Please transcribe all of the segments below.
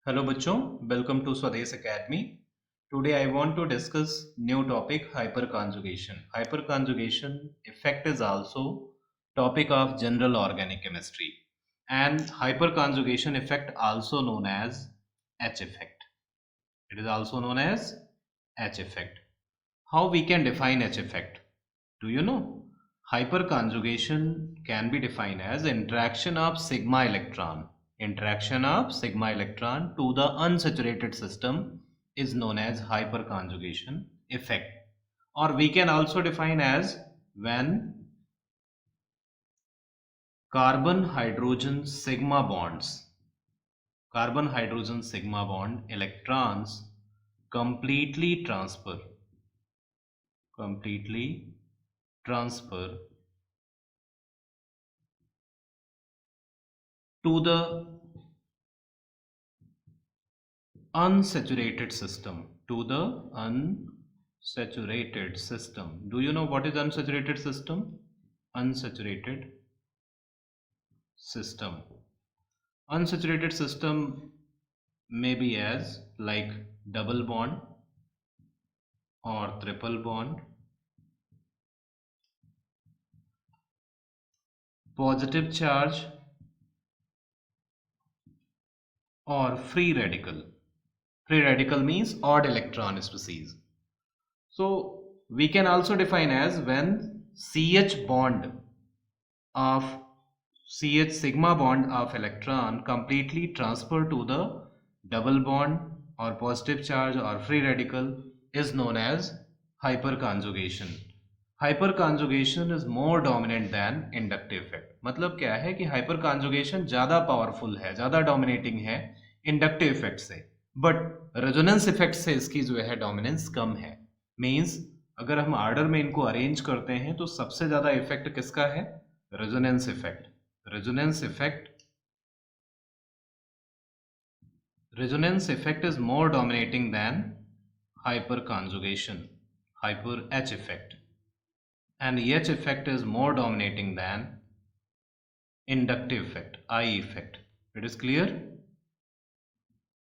Hello बच्चों, welcome to Swades Academy. Today I want to discuss new topic hyperconjugation. Hyperconjugation effect is also topic of general organic chemistry, and hyperconjugation effect also known as H effect. It is also known as H effect. How we can define H effect? Do you know? Hyperconjugation can be defined as interaction of sigma electron to the unsaturated system is known as hyperconjugation effect. Or we can also define as when carbon hydrogen sigma bond electrons completely transfer to the unsaturated system. Do you know what is unsaturated system unsaturated system may be as like double bond or triple bond, positive charge or free radical means odd electron species. So we can also define as when CH bond of CH sigma bond of electron completely transfer to the double bond or positive charge or free radical is known as hyperconjugation. Hyperconjugation is more dominant than inductive effect. मतलब क्या है कि hyperconjugation ज़्यादा powerful है, ज़्यादा dominating है inductive effect से, but resonance effect से इसकी जो है डोमिनेंस कम है. मीन्स अगर हम आर्डर में इनको अरेंज करते हैं तो सबसे ज़्यादा इफेक्ट किसका है? Resonance effect. Resonance effect is more dominating than hyperconjugation, hyper H effect, and H effect is more dominating than inductive effect, I effect. It is clear?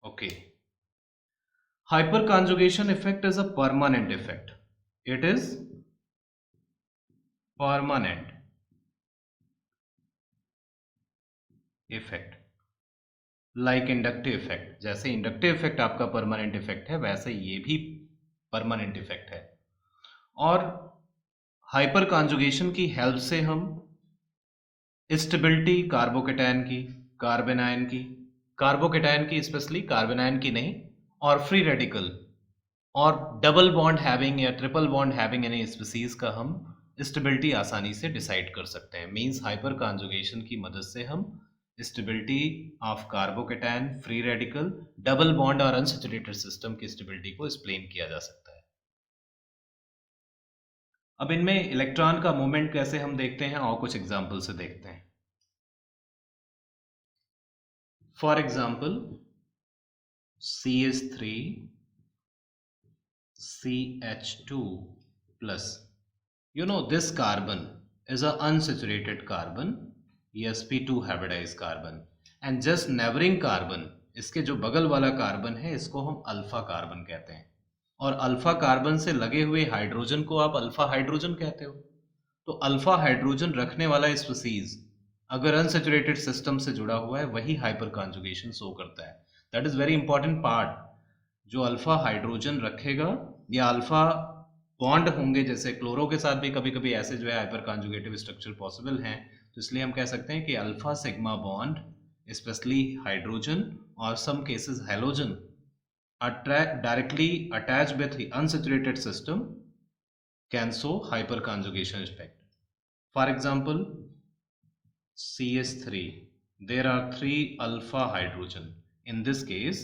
Okay. Hyperconjugation effect is a permanent effect. It is permanent effect. Like inductive effect. जैसे inductive effect आपका permanent effect है, वैसे ये भी permanent effect है. और hyper conjugation की help से हम स्टेबिलिटी कार्बोकेटायन की स्पेशली कार्बेनायन की नहीं, और फ्री रेडिकल और डबल बॉन्ड हैविंग या triple bond having any species का हम स्टेबिलिटी आसानी से डिसाइड कर सकते हैं. मींस हाइपर कॉन्जुगेशन की मदद से हम stability of carbocation, free radical, double bond और अनसैचुरेटेड सिस्टम की स्टेबिलिटी को एक्सप्लेन किया जा सकता है. अब इनमें इलेक्ट्रॉन का मूवमेंट कैसे हम देखते हैं और कुछ एग्जांपल से देखते हैं. For example CH3 CH2 plus, you know, this carbon is a unsaturated carbon, sp2 hybridized carbon, and just neighboring carbon, इसके जो बगल वाला कार्बन है इसको हम अल्फा कार्बन कहते हैं, और अल्फा कार्बन से लगे हुए हाइड्रोजन को आप अल्फा हाइड्रोजन कहते हो. तो अल्फा हाइड्रोजन रखने वाला स्पीसीज अगर अनसेचुरेटेड सिस्टम से जुड़ा हुआ है वही हाइपर कॉन्जुगेशन शो करता है. That is very important part. जो अल्फा हाइड्रोजन रखेगा या अल्फा बॉन्ड होंगे, जैसे क्लोरो के साथ भी कभी कभी ऐसे जो है हाइपर कॉन्जुगेटिव स्ट्रक्चर पॉसिबल हैं, तो इसलिए हम कह सकते हैं कि alpha sigma bond specially hydrogen और some cases halogen directly attached with the unsaturated system can show hyperconjugation effect. For example, CH3, there are 3 alpha hydrogen. In this case,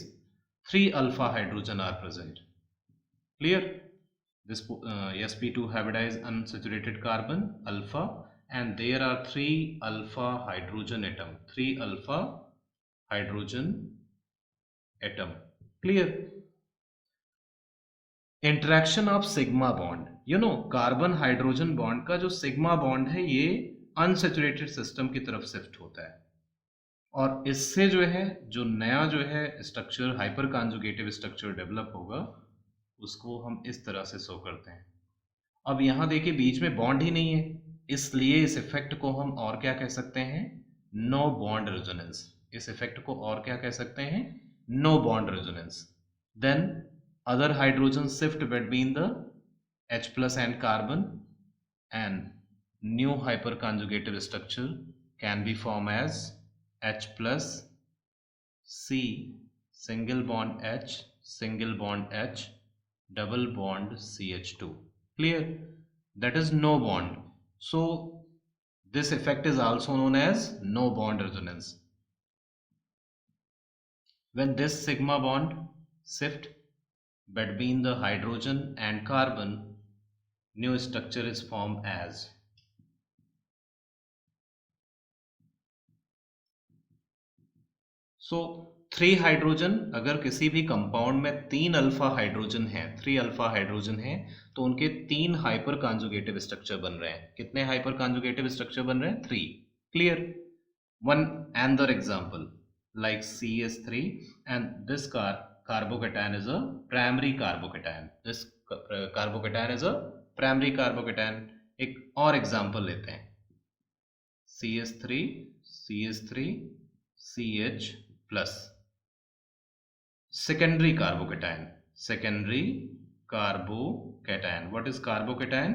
3 alpha hydrogen are present. Clear? This sp2 hybridized unsaturated carbon alpha, and there are 3 alpha hydrogen atom. Clear? Interaction of sigma bond, you know, carbon hydrogen bond का जो sigma bond है ये unsaturated system की तरफ shift होता है. और इससे जो है जो नया जो है structure hyper conjugative structure develop होगा उसको हम इस तरह से शो करते हैं। अब यहाँ देखिए बीच में बॉन्ड ही नहीं है, इसलिए इस इफेक्ट को हम और क्या कह सकते हैं, नो बॉन्ड रेजोनेंस। इस इफेक्ट को और क्या कह सकते हैं, no bond resonance. Then other hydrogens shift between the H plus and carbon, and new hyperconjugative structure can be formed as H plus C single bond H single bond H double bond CH2. Clear? That is no bond. So this effect is also known as no bond resonance. When this sigma bond shift between the hydrogen and carbon, new structure is formed as so 3 hydrogen, अगर किसी भी compound में 3 alpha hydrogen है, 3 alpha hydrogen है, तो उनके 3 hyper conjugative structure बन रहे हैं। कितने हाइपर कॉन्जुगेटिव स्ट्रक्चर बन रहे हैं, 3। Clear? One another example like CH3 and this carbocation is a primary carbocation. This carbocation is a primary carbocation. एक और एग्जांपल लेते हैं, CH3 CH3 CH plus secondary carbocation. Secondary carbocation. What is carbocation?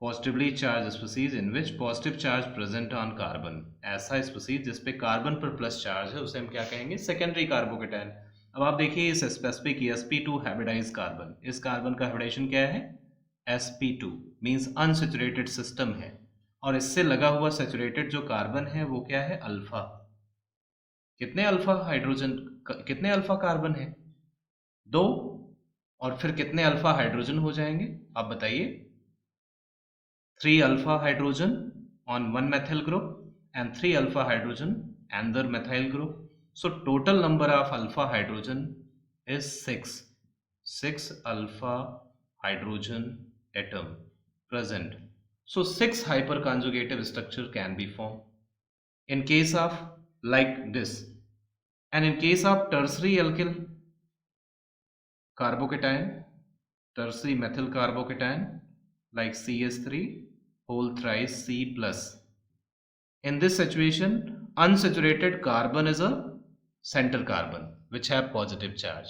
Positively charged species in which positive charge present on carbon. ऐसा species जिसपे carbon पर plus charge है उसे हम क्या कहेंगे, सेकेंडरी कार्बोकेटाइन। अब आप देखिए इस स्पेसिफिक sp2 हाइब्रिडाइज कार्बन, इस कार्बन का हाइब्रिडाइजेशन क्या है, sp2 मींस अनसैचुरेटेड सिस्टम है, और इससे लगा हुआ सैचुरेटेड जो कार्बन है वो क्या है, अल्फा। कितने अल्फा हाइड्रोजन, कितने अल्फा कार्बन है, 2। और फिर कितने अल्फा हाइड्रोजन हो जाएंगे आप बताइए, 3 alpha hydrogen on one methyl group and 3 alpha hydrogen another methyl group. So total number of alpha hydrogen is 6. 6 alpha hydrogen atom present. So 6 hyperconjugative structure can be formed in case of like this. And in case of tertiary alkyl carbocation, tertiary methyl carbocation like CH3 whole thrice C plus. In this situation, unsaturated carbon is a center carbon which have positive charge.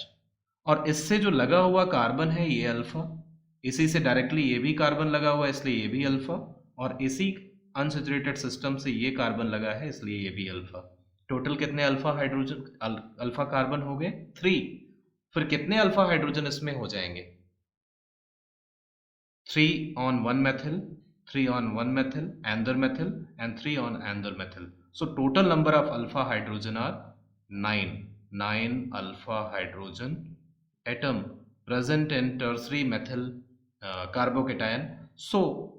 और इससे जो लगा हुआ carbon है ये alpha, इसी से directly ये भी कार्बन लगा हुआ है इसलिए ये भी अल्फा, और इसी अनसैचुरेटेड सिस्टम से ये कार्बन लगा है इसलिए ये भी अल्फा। टोटल कितने अल्फा हाइड्रोजन अल्फा कार्बन हो गए, 3। फिर कितने अल्फा हाइड्रोजन इसमें हो जाएंगे, 3 on one methyl, 3 on one methyl, another methyl, and 3 on another methyl. So total number of alpha hydrogen are 9. 9 alpha hydrogen atom present in tertiary methyl carbocation. So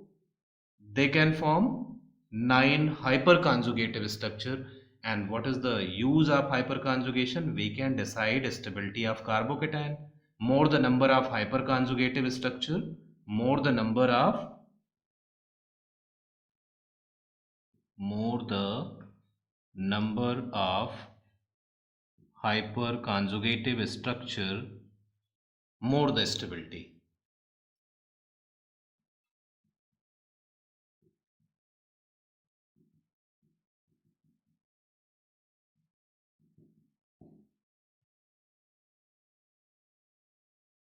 they can form 9 hyperconjugative structure. And what is the use of hyperconjugation? We can decide stability of carbocation. More the number of hyperconjugative structure, more the number of hyperconjugative structure, more the stability.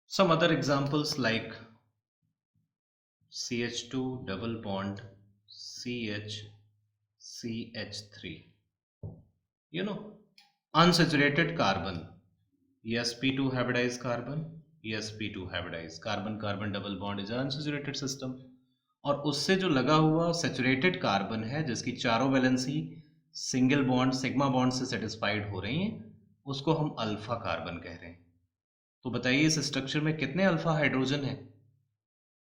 Some other examples like CH2 double bond CH3, unsaturated carbon, sp2 hybridized carbon, sp2 hybridized carbon, carbon double bond is an unsaturated system, और उससे जो लगा हुआ saturated carbon है जिसकी चारों valency single bond sigma bond से satisfied हो रही हैं, उसको हम अल्फा कार्बन कह रहे हैं। तो बताइए इस स्ट्रक्चर में कितने अल्फा हाइड्रोजन है,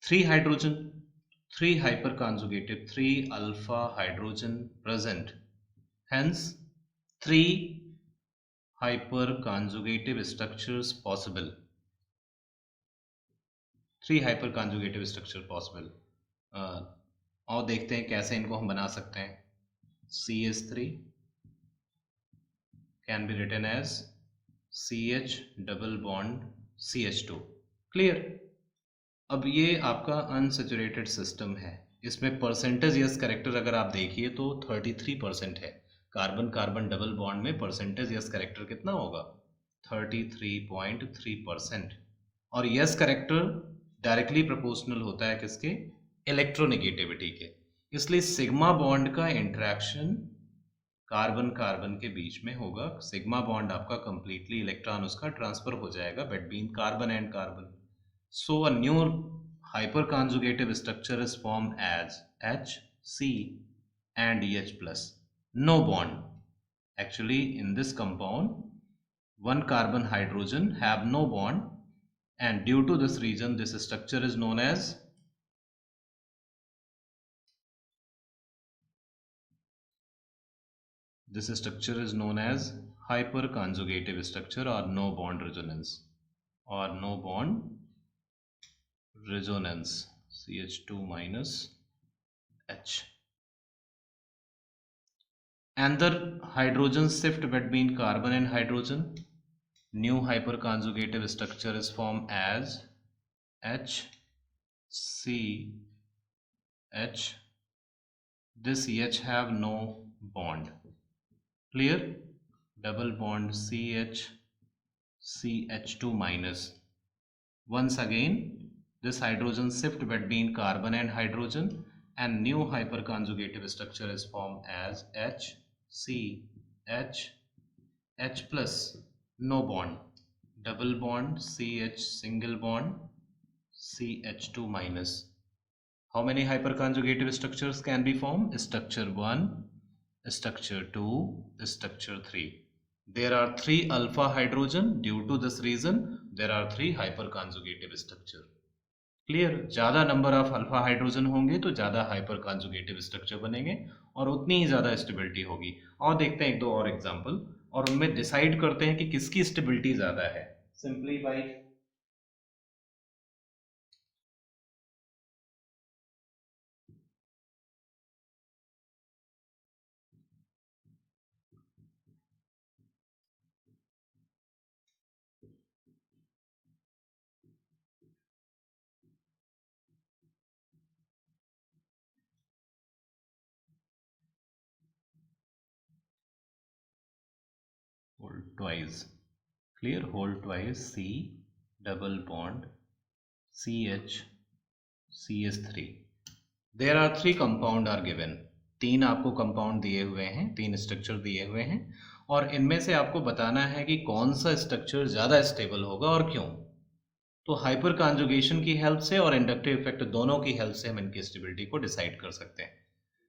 3 hydrogen, 3 hyper conjugative, 3 alpha hydrogen present, hence 3 hyper conjugative structures possible. 3 hyper conjugative structure possible. और देखते हैं कैसे इनको हम बना सकते हैं। CH3 can be written as CH double bond CH2. Clear? अब ये आपका अनसेचुरेटेड सिस्टम है, इसमें परसेंटेज यस करेक्टर अगर आप देखिए तो 33% है। कार्बन कार्बन डबल बॉन्ड में परसेंटेज यस करेक्टर कितना होगा? 33.3%। और यस करेक्टर डायरेक्टली प्रोपोर्शनल होता है किसके? इलेक्ट्रोनेगेटिविटी के। इसलिए सिग्मा बॉन्ड का इंटरेक्शन कार्बन कार्बन के बीच में होगा। सिग्मा बॉन्ड आपका कंप्लीटली इलेक्ट्रॉन उसका ट्रांसफर हो जाएगा between carbon and carbon. So a new hyperconjugative structure is formed as H, C and H plus. No bond. Actually in this compound, one carbon hydrogen have no bond, and due to this reason this structure is known as hyperconjugative structure or no bond resonance or no bond resonance CH2 minus H. Another hydrogen shift between carbon and hydrogen. New hyperconjugative structure is formed as H, C, H. This H have no bond. Clear? Double bond CH, CH2 minus. Once again, this hydrogen shift between carbon and hydrogen, and new hyperconjugative structure is formed as H, C, H, H plus, no bond, double bond CH, single bond CH2 minus. How many hyperconjugative structures can be formed? Structure 1, structure 2, structure 3. There are 3 alpha hydrogen. Due to this reason, there are 3 hyperconjugative structure. Clear? ज़्यादा number of alpha hydrogen होंगे तो ज़्यादा hyper conjugative structure बनेंगे और उतनी ही ज़्यादा stability होगी। और देखते हैं एक दो और एग्जांपल और उनमें डिसाइड करते हैं कि किसकी स्टेबिलिटी ज़्यादा है। Simply by whole twice, clear, whole twice C double bond CH CH3. There are 3 compound are given. 3 आपको कंपाउंड दिए हुए हैं, 3 स्ट्रक्चर दिए हुए हैं और इनमें से आपको बताना है कि कौन सा स्ट्रक्चर ज़्यादा स्टेबल होगा और क्यों। तो हाइपर कॉन्जुगेशन की हेल्प से और इंडक्टिव इफेक्ट दोनों की हेल्प से हम इनकी स्टेबिलिटी को डिसाइड कर सकते हैं।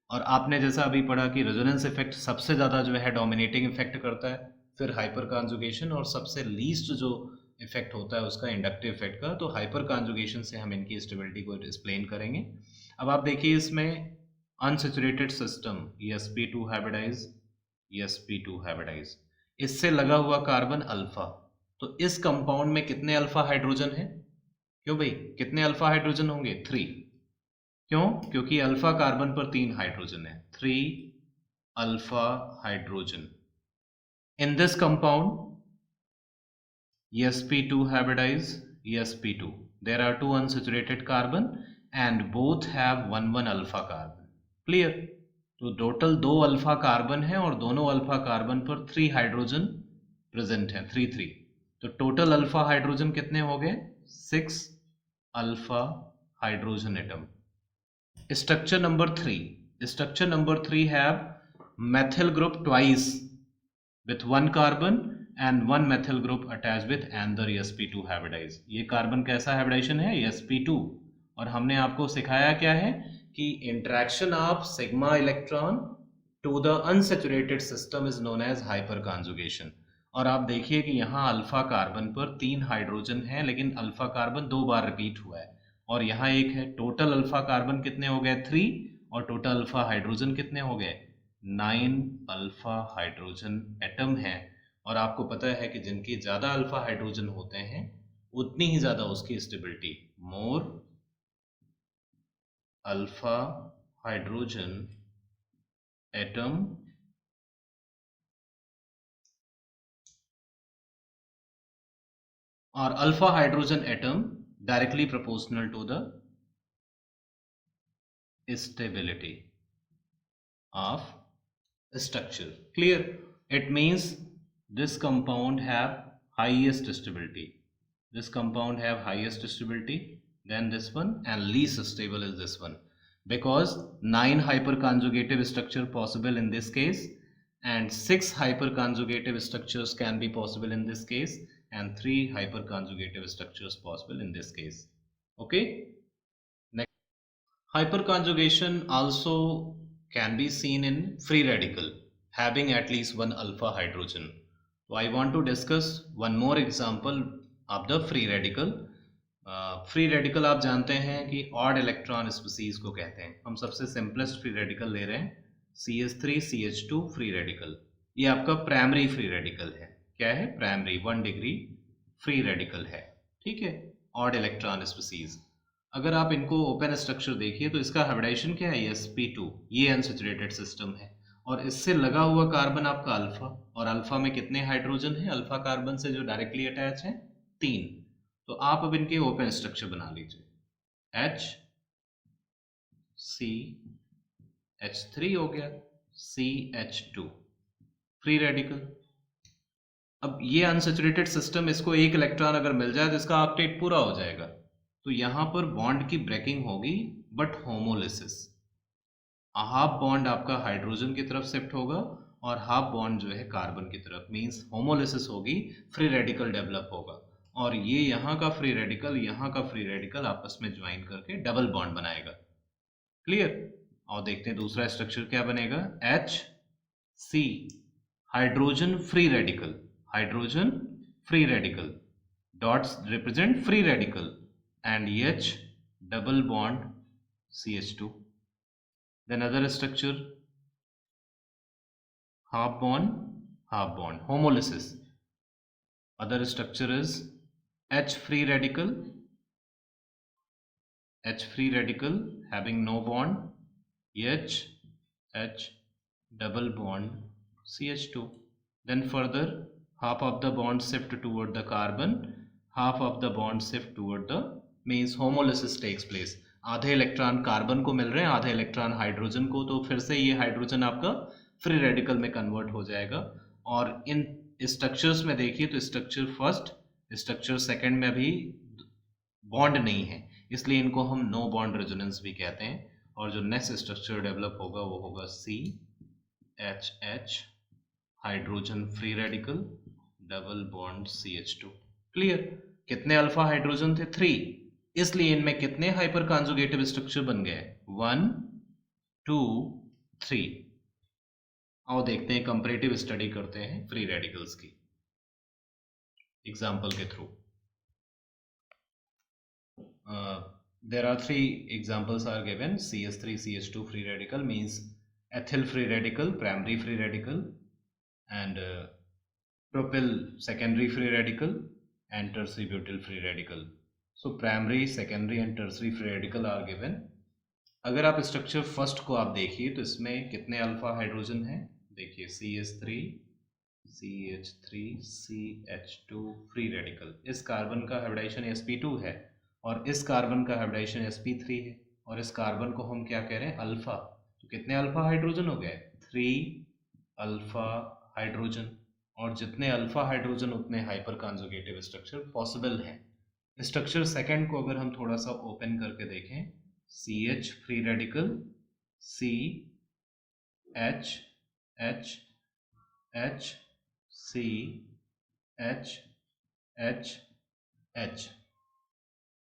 और आपने जैसा अभी पढ़ा कि रेजोनेंस इफेक्ट सबसे ज़्यादा जो है डोमिनेटिंग इफेक्ट करता है, फिर हाइपर कॉन्जुगेशन और सबसे लीस्ट जो इफेक्ट होता है उसका इंडक्टिव इफेक्ट का। तो हाइपर कॉन्जुगेशन से हम इनकी स्टेबिलिटी को एक्सप्लेन करेंगे। अब आप देखिए इसमें unsaturated system sp2 hybridise sp2 hybridise, इससे लगा हुआ कार्बन अल्फा। तो इस कंपाउंड में कितने अल्फा हाइड्रोजन है? क्यों भाई, कितने अल्फा हाइड्रोजन होंगे? 3। क्यों? क्योंकि अल्फा कार्बन पर 3 हाइड्रोजन है, 3 alpha hydrogen. In this compound sp2 hybridize sp2, there are 2 unsaturated carbon and both have 1 alpha carbon. Clear? तो टोटल 2 अल्फा कार्बन है और दोनों अल्फा कार्बन पर 3 हाइड्रोजन प्रेजेंट है, 3 तो टोटल अल्फा हाइड्रोजन कितने हो गए? 6 alpha hydrogen atom. Structure number 3 have methyl group twice with 1 carbon and 1 methyl group attached with another sp2 hybridized. ये कार्बन कैसा हाइब्रिडाइजेशन है? sp2। और हमने आपको सिखाया क्या है कि interaction of sigma electron to the unsaturated system is known as hyperconjugation. और आप देखिए कि यहाँ अल्फा कार्बन पर 3 हाइड्रोजन है लेकिन अल्फा कार्बन 2 बार रिपीट हुआ है और यहाँ 1 है। टोटल अल्फा कार्बन कितने हो गए? 3 और टोटल अल्फा हाइड्रोजन कितने हो गए? 9 अल्फा हाइड्रोजन एटम है। और आपको पता है कि जिनकी ज़्यादा अल्फा हाइड्रोजन होते हैं उतनी ही ज़्यादा उसकी stability. More alpha hydrogen atom or alpha hydrogen atom directly proportional to the stability of structure. Clear? It means this compound have highest stability. This compound have highest stability than this one, and least stable is this one, because 9 hyperconjugative structure possible in this case, and 6 hyperconjugative structures can be possible in this case, and 3 hyperconjugative structures possible in this case. Okay. Next, hyperconjugation also can be seen in free radical having at least one alpha hydrogen. So I want to discuss one more example of the free radical. Free radical आप जानते हैं कि odd electron species को कहते हैं. हम सबसे simplest free radical ले रहे हैं, CH3CH2 फ्री रेडिकल. ये आपका प्राइमरी फ्री रेडिकल है. क्या है? प्राइमरी 1 डिग्री फ्री रेडिकल है. ठीक है, ऑड इलेक्ट्रॉन स्पीसीज. अगर आप इनको ओपन स्ट्रक्चर देखिए तो इसका हाइब्रिडाइजेशन क्या है? sp2. ये अनसैचुरेटेड सिस्टम है और इससे लगा हुआ कार्बन आपका अल्फा, और अल्फा में कितने हाइड्रोजन है? अल्फा कार्बन से जो डायरेक्टली अटैच है 3. तो आप अब इनके ओपन स्ट्रक्चर बना लीजिए. HCH3 हो गया, CH2 फ्री रेडिकल. अब ये अनसैचुरेटेड सिस्टम, इसको एक इलेक्ट्रॉन अगर मिल जाए तो इसका ऑक्टेट पूरा हो जाएगा. तो यहां पर बॉन्ड की ब्रेकिंग होगी, बट होमोलिसिस. हाफ बॉन्ड आपका हाइड्रोजन की तरफ शिफ्ट होगा और हाफ बॉन्ड जो है कार्बन की तरफ. मींस होमोलिसिस होगी, फ्री रेडिकल डेवलप होगा, और ये यहाँ का फ्री रेडिकल, यहाँ का फ्री रेडिकल आपस में ज्वाइन करके डबल बॉन्ड बनाएगा. क्लियर? और देखते हैं दूसरा स्ट्रक्चर क्या बनेगा. HC hydrogen free radical, hydrogen free radical, dots represent free radical, and H double bond CH2. Then other structure, half bond, homolysis. Other structure is H free radical having no bond, H double bond CH2. Then further half of the bond shift toward the carbon, half of the bond shift toward the, means homolysis takes place. आधे electron carbon को मिल रहे हैं, आधे electron hydrogen को, तो फिर से ये हाइड्रोजन आपका फ्री रेडिकल में कन्वर्ट हो जाएगा. और इन स्ट्रक्चर्स में देखिए तो स्ट्रक्चर फर्स्ट, स्ट्रक्चर सेकंड में भी बॉन्ड नहीं है, इसलिए इनको हम नो बॉन्ड रेजोनेंस भी कहते हैं. और जो नेक्स्ट स्ट्रक्चर डेवलप होगा वो होगा CHH hydrogen free radical double bond CH2. Clear? कितने अल्फा हाइड्रोजन थे? 3. इसलिए इनमें कितने हाइपर कॉन्जुगेटिव स्ट्रक्चर बन गए? 1 2 3. आओ देखते हैं, कंपैरेटिव स्टडी करते हैं फ्री रेडिकल्स की एग्जांपल के through. There are 3 examples are given. CH3CH2 free radical means ethyl free radical, primary free radical, and propyl secondary free radical, and tertiary butyl free radical. So primary, secondary and tertiary free radical are given. अगर आप structure first को आप देखिए तो इसमें कितने alpha hydrogen हैं? देखिए CH3 CH3 CH2 free radical. इस कार्बन का हाइब्रिडाइजेशन sp2 है और इस कार्बन का हाइब्रिडाइजेशन sp3 है, और इस कार्बन को हम क्या कह रहे हैं? अल्फा. तो कितने अल्फा हाइड्रोजन हो गए? 3 अल्फा हाइड्रोजन. और जितने अल्फा हाइड्रोजन उतने हाइपर कॉन्जुगेटिव स्ट्रक्चर पॉसिबल हैं. स्ट्रक्चर सेकंड को अगर हम थोड़ा सा ओपन करके देखें, CH free radical, CH H H C H H H.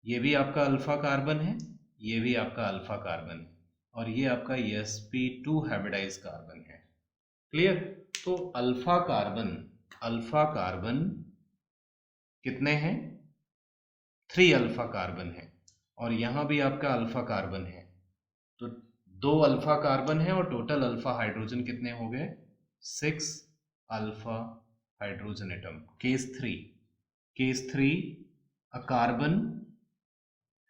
ये भी आपका अल्फा कार्बन है, ये भी आपका अल्फा कार्बन है, और ये आपका sp2 हाइब्रिडाइज कार्बन है. क्लियर? तो अल्फा कार्बन कितने हैं? 3 अल्फा कार्बन है, और यहां भी आपका अल्फा कार्बन है. तो 2 अल्फा कार्बन है और टोटल अल्फा हाइड्रोजन कितने हो गए? 6 alpha hydrogen atom. Case 3 a carbon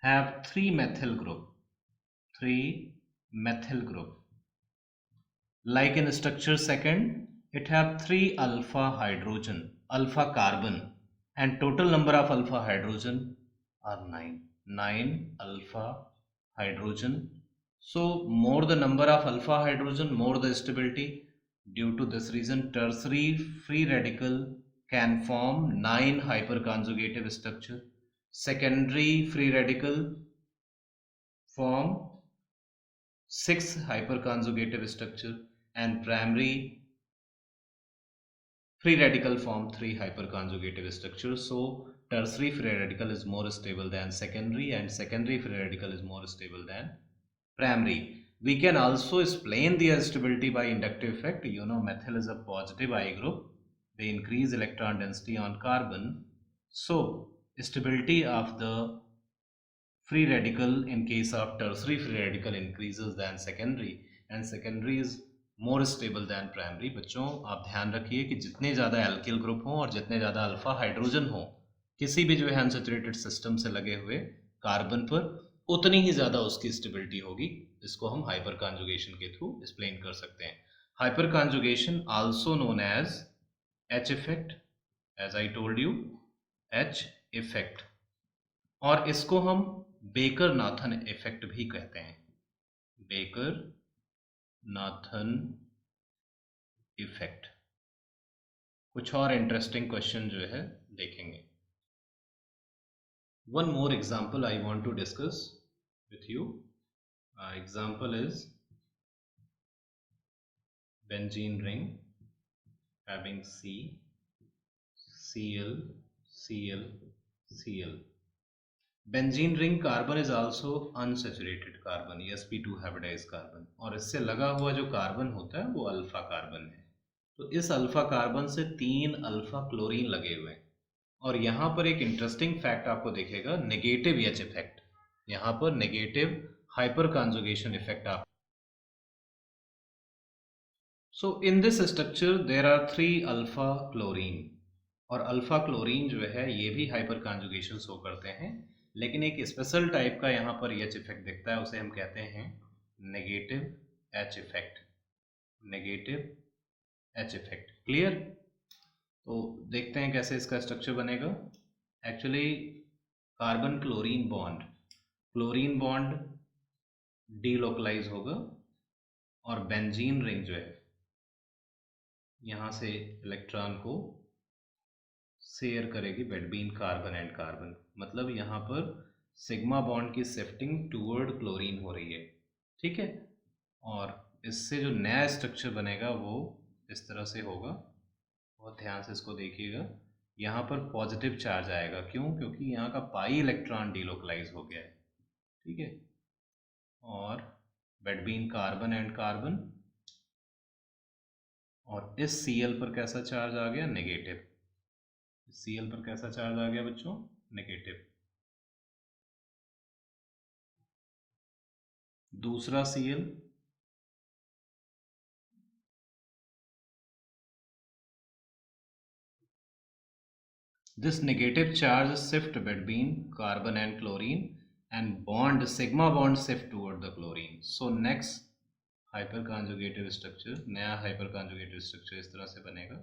have 3 methyl group Like in structure second, it have 3 alpha hydrogen, alpha carbon, and total number of alpha hydrogen are 9. 9 alpha hydrogen. So more the number of alpha hydrogen, more the stability. Due to this reason, tertiary free radical can form 9 hyperconjugative structure. Secondary free radical form 6 hyperconjugative structure, and primary free radical form 3 hyperconjugative structures. So tertiary free radical is more stable than secondary, and secondary free radical is more stable than primary. We can also explain the stability by inductive effect. You know, methyl is a positive I group. They increase electron density on carbon. So stability of the free radical in case of tertiary free radical increases than secondary, and secondary is more stable than primary. बच्चों आप ध्यान रखिए कि जितने ज़्यादा alkyl group हों और जितने ज़्यादा अल्फा हाइड्रोजन हों किसी भी जो है अनसैचुरेटेड सिस्टम से लगे हुए कार्बन पर, उतनी ही ज़्यादा उसकी स्टेबिलिटी होगी. इसको हम हाइपर कॉन्जुगेशन के थ्रू एक्सप्लेन कर सकते हैं. Hyperconjugation also known as H effect, as I told you, H effect, और इसको हम बेकर नाथन इफेक्ट भी कहते हैं. Baker Nathan effect. कुछ और इंटरेस्टिंग क्वेश्चन जो है देखेंगे. One more example I want to discuss with you. Example is benzene ring having C, Cl, Cl, Cl. Benzene ring carbon is also unsaturated carbon, sp2 hybridised carbon, और इससे लगा हुआ जो कार्बन होता है वो अल्फा कार्बन है. तो इस अल्फा कार्बन से 3 अल्फा क्लोरीन लगे हुए हैं. और यहाँ पर एक इंटरेस्टिंग फैक्ट आपको दिखेगा, नेगेटिव एच इफेक्ट. यहाँ पर नेगेटिव हाइपर कॉन्जुगेशन इफेक्ट आप. So in this structure there are 3 alpha chlorine, और अल्फा क्लोरीन जो है ये भी हाइपर कॉन्जुगेशन शो करते हैं, लेकिन एक स्पेशल टाइप का यहाँ पर एच इफेक्ट दिखता है, उसे हम कहते हैं negative H effect. Negative H effect. Clear? तो देखते हैं कैसे इसका स्ट्रक्चर बनेगा. Actually carbon chlorine bond delocalise होगा, और बेंजीन रिंग जो है यहाँ से इलेक्ट्रॉन को शेयर करेगी बिटवीन कार्बन एंड कार्बन. मतलब यहाँ पर सिग्मा बॉन्ड की शिफ्टिंग टूवर्ड क्लोरीन हो रही है. ठीक है? और इससे जो नया स्ट्रक्चर बनेगा वो इस तरह से होगा. बहुत ध्यान से इसको देखिएगा. यहाँ पर पॉजिटिव चार्ज आएगा. क्यों? क्योंकि यहाँ का पाई इलेक्ट्रॉन डीलोकलाइज हो गया है. ठीक है? और बिटवीन कार्बन एंड कार्बन, और इस Cl पर कैसा चार्ज आ गया? नेगेटिव. Cl पर कैसा चार्ज आ गया बच्चों? नेगेटिव. दूसरा Cl, this negative charge shift between carbon and chlorine, and bond sigma bond shift toward the chlorine. So next hyperconjugative structure, नया hyperconjugative structure इस तरह से बनेगा.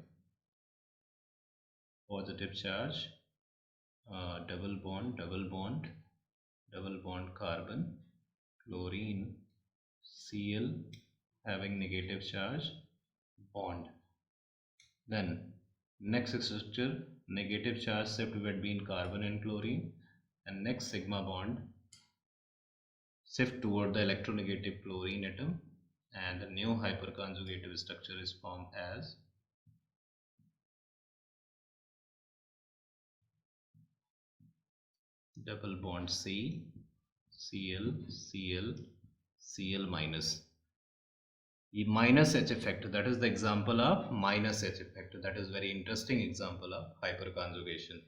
Positive charge, double bond carbon, chlorine, Cl having negative charge, bond. Then next structure, negative charge shift between carbon and chlorine, and next sigma bond shift toward the electronegative chlorine atom, and the new hyperconjugative structure is formed as double bond C, Cl, Cl, Cl minus. ये minus H effect, that is the example of minus H effect. That is very interesting example of hyperconjugation.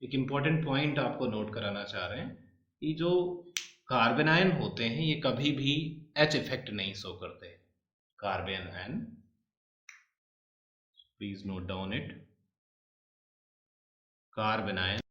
एक important point आपको note कराना चाह रहे हैं कि जो carbon ion होते हैं ये कभी भी H effect नहीं शो करते. Carbon ion, please note down it. Carbon ion